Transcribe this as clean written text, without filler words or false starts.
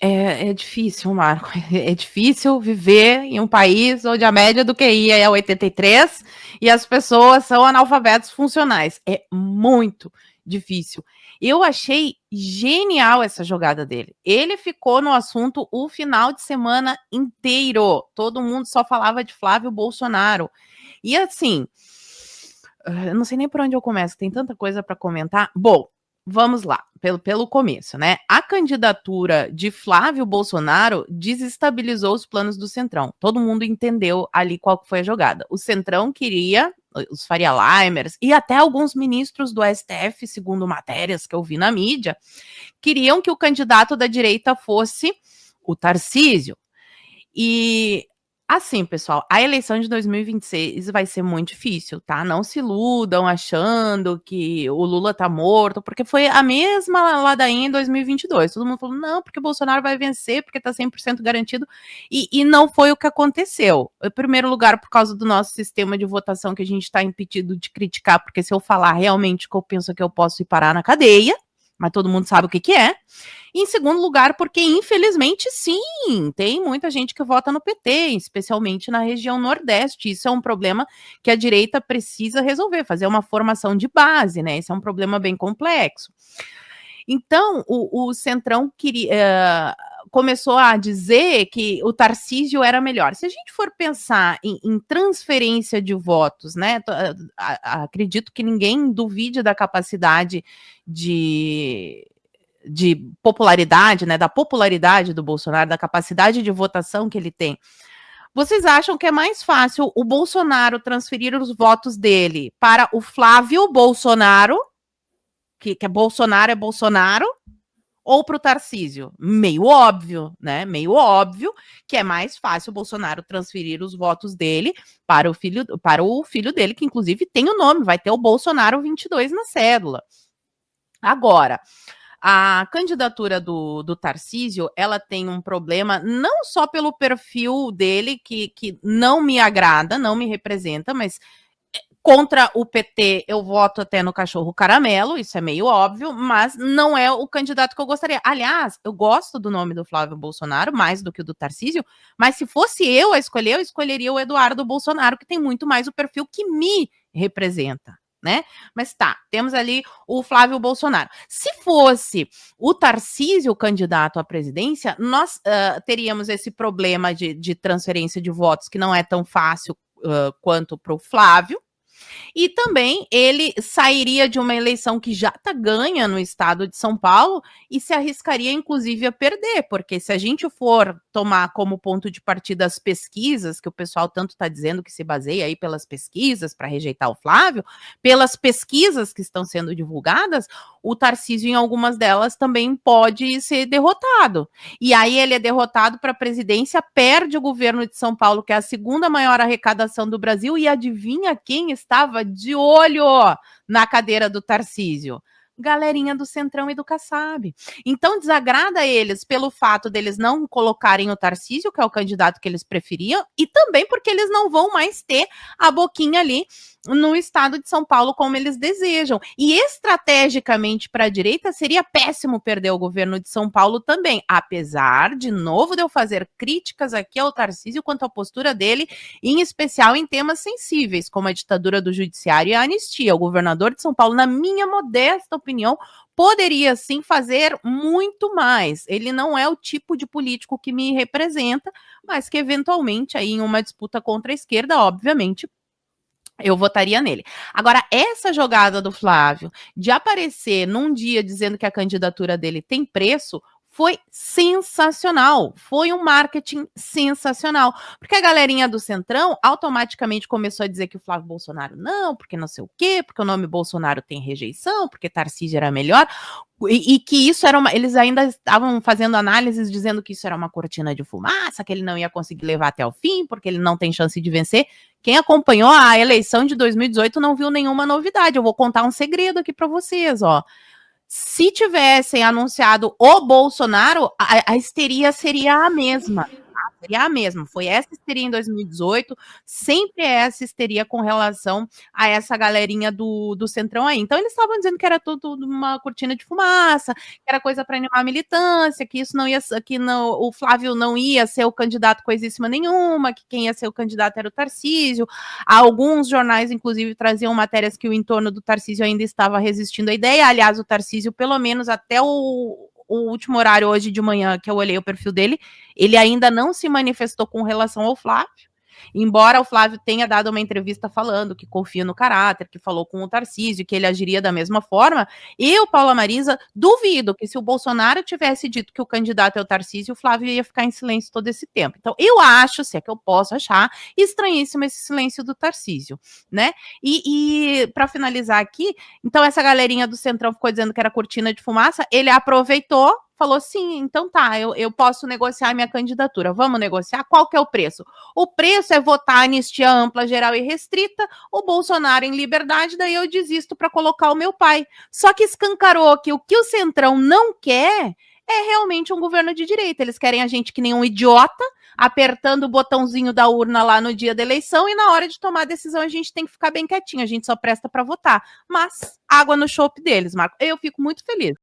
É difícil, Marco. É difícil viver em um país onde a média do QI é 83 e as pessoas são analfabetos funcionais. É muito difícil. Eu achei genial essa jogada dele. Ele ficou no assunto o final de semana inteiro. Todo mundo só falava de Flávio Bolsonaro. E assim, eu não sei nem por onde eu começo, tem tanta coisa para comentar. Bom, vamos lá, pelo começo, né? A candidatura de Flávio Bolsonaro desestabilizou os planos do Centrão. Todo mundo entendeu ali qual foi a jogada. O Centrão queria, os Faria Limers e até alguns ministros do STF, segundo matérias que eu vi na mídia, queriam que o candidato da direita fosse o Tarcísio. E assim, pessoal, a eleição de 2026 vai ser muito difícil, tá? Não se iludam achando que o Lula tá morto, porque foi a mesma ladainha em 2022. Todo mundo falou, não, porque o Bolsonaro vai vencer, porque tá 100% garantido. E não foi o que aconteceu. Em primeiro lugar, por causa do nosso sistema de votação, que a gente tá impedido de criticar, porque se eu falar realmente o que eu penso, que eu posso ir parar na cadeia, mas todo mundo sabe o que é. E em segundo lugar, porque infelizmente sim, tem muita gente que vota no PT, especialmente na região Nordeste. Isso é um problema que a direita precisa resolver, fazer uma formação de base, né? Esse é um problema bem complexo. Então, o Centrão começou a dizer que o Tarcísio era melhor. Se a gente for pensar em transferência de votos, né? Acredito que ninguém duvide da capacidade de popularidade, né? Da popularidade do Bolsonaro, da capacidade de votação que ele tem. Vocês acham que é mais fácil o Bolsonaro transferir os votos dele para o Flávio Bolsonaro, que é Bolsonaro, ou para o Tarcísio? Meio óbvio, né? Meio óbvio que é mais fácil o Bolsonaro transferir os votos dele para o filho dele, que inclusive tem o nome, vai ter o Bolsonaro 22 na cédula. Agora, a candidatura do Tarcísio, ela tem um problema não só pelo perfil dele, que não me agrada, não me representa, mas contra o PT, eu voto até no cachorro caramelo, isso é meio óbvio, mas não é o candidato que eu gostaria. Aliás, eu gosto do nome do Flávio Bolsonaro, mais do que o do Tarcísio, mas se fosse eu a escolher, eu escolheria o Eduardo Bolsonaro, que tem muito mais o perfil que me representa, né? Mas tá, temos ali o Flávio Bolsonaro. Se fosse o Tarcísio candidato à presidência, nós teríamos esse problema de transferência de votos, que não é tão fácil quanto para o Flávio. E também ele sairia de uma eleição que já está ganha no estado de São Paulo e se arriscaria, inclusive, a perder, porque se a gente for tomar como ponto de partida as pesquisas, que o pessoal tanto está dizendo que se baseia aí pelas pesquisas para rejeitar o Flávio, pelas pesquisas que estão sendo divulgadas, o Tarcísio, em algumas delas, também pode ser derrotado. E aí ele é derrotado para a presidência, perde o governo de São Paulo, que é a segunda maior arrecadação do Brasil, e adivinha quem estava de olho na cadeira do Tarcísio? Galerinha do Centrão e do Kassab. Então desagrada eles pelo fato deles não colocarem o Tarcísio, que é o candidato que eles preferiam, e também porque eles não vão mais ter a boquinha ali no estado de São Paulo como eles desejam. E estrategicamente para a direita seria péssimo perder o governo de São Paulo também, apesar, de novo, de eu fazer críticas aqui ao Tarcísio quanto à postura dele, em especial em temas sensíveis, como a ditadura do judiciário e a anistia. O governador de São Paulo, na minha modesta opinião, poderia sim fazer muito mais. Ele não é o tipo de político que me representa, mas que eventualmente aí em uma disputa contra a esquerda, obviamente, eu votaria nele. Agora, essa jogada do Flávio de aparecer num dia dizendo que a candidatura dele tem preço foi sensacional. Foi um marketing sensacional. Porque a galerinha do Centrão automaticamente começou a dizer que o Flávio Bolsonaro não, porque não sei o quê, porque o nome Bolsonaro tem rejeição, porque Tarcísio era melhor. E que isso era uma. Eles ainda estavam fazendo análises dizendo que isso era uma cortina de fumaça, que ele não ia conseguir levar até o fim, porque ele não tem chance de vencer. Quem acompanhou a eleição de 2018 não viu nenhuma novidade. Eu vou contar um segredo aqui para vocês, ó. Se tivessem anunciado o Bolsonaro, a histeria seria a mesma. seria a mesma, foi essa histeria em 2018, sempre é essa histeria com relação a essa galerinha do centrão aí. Então eles estavam dizendo que era tudo uma cortina de fumaça, que era coisa para animar a militância, que isso não ia que não, o Flávio não ia ser o candidato coisíssima nenhuma, que quem ia ser o candidato era o Tarcísio. Alguns jornais, inclusive, traziam matérias que o entorno do Tarcísio ainda estava resistindo à ideia. Aliás, o Tarcísio, pelo menos até o último horário hoje de manhã que eu olhei o perfil dele, ele ainda não se manifestou com relação ao Flávio, embora o Flávio tenha dado uma entrevista falando que confia no caráter, que falou com o Tarcísio, que ele agiria da mesma forma. Eu, Paula Marisa, duvido que se o Bolsonaro tivesse dito que o candidato é o Tarcísio, o Flávio ia ficar em silêncio todo esse tempo. Então, eu acho, se é que eu posso achar, estranhíssimo esse silêncio do Tarcísio, né? E para finalizar aqui, então essa galerinha do Centrão ficou dizendo que era cortina de fumaça, ele aproveitou, falou sim, então tá, eu posso negociar minha candidatura, vamos negociar? Qual que é o preço? O preço é votar anistia ampla, geral e restrita, o Bolsonaro em liberdade, daí eu desisto para colocar o meu pai. Só que escancarou que o Centrão não quer é realmente um governo de direita. Eles querem a gente que nem um idiota, apertando o botãozinho da urna lá no dia da eleição, e na hora de tomar a decisão a gente tem que ficar bem quietinho, a gente só presta para votar. Mas água no chope deles, Marco. Eu fico muito feliz.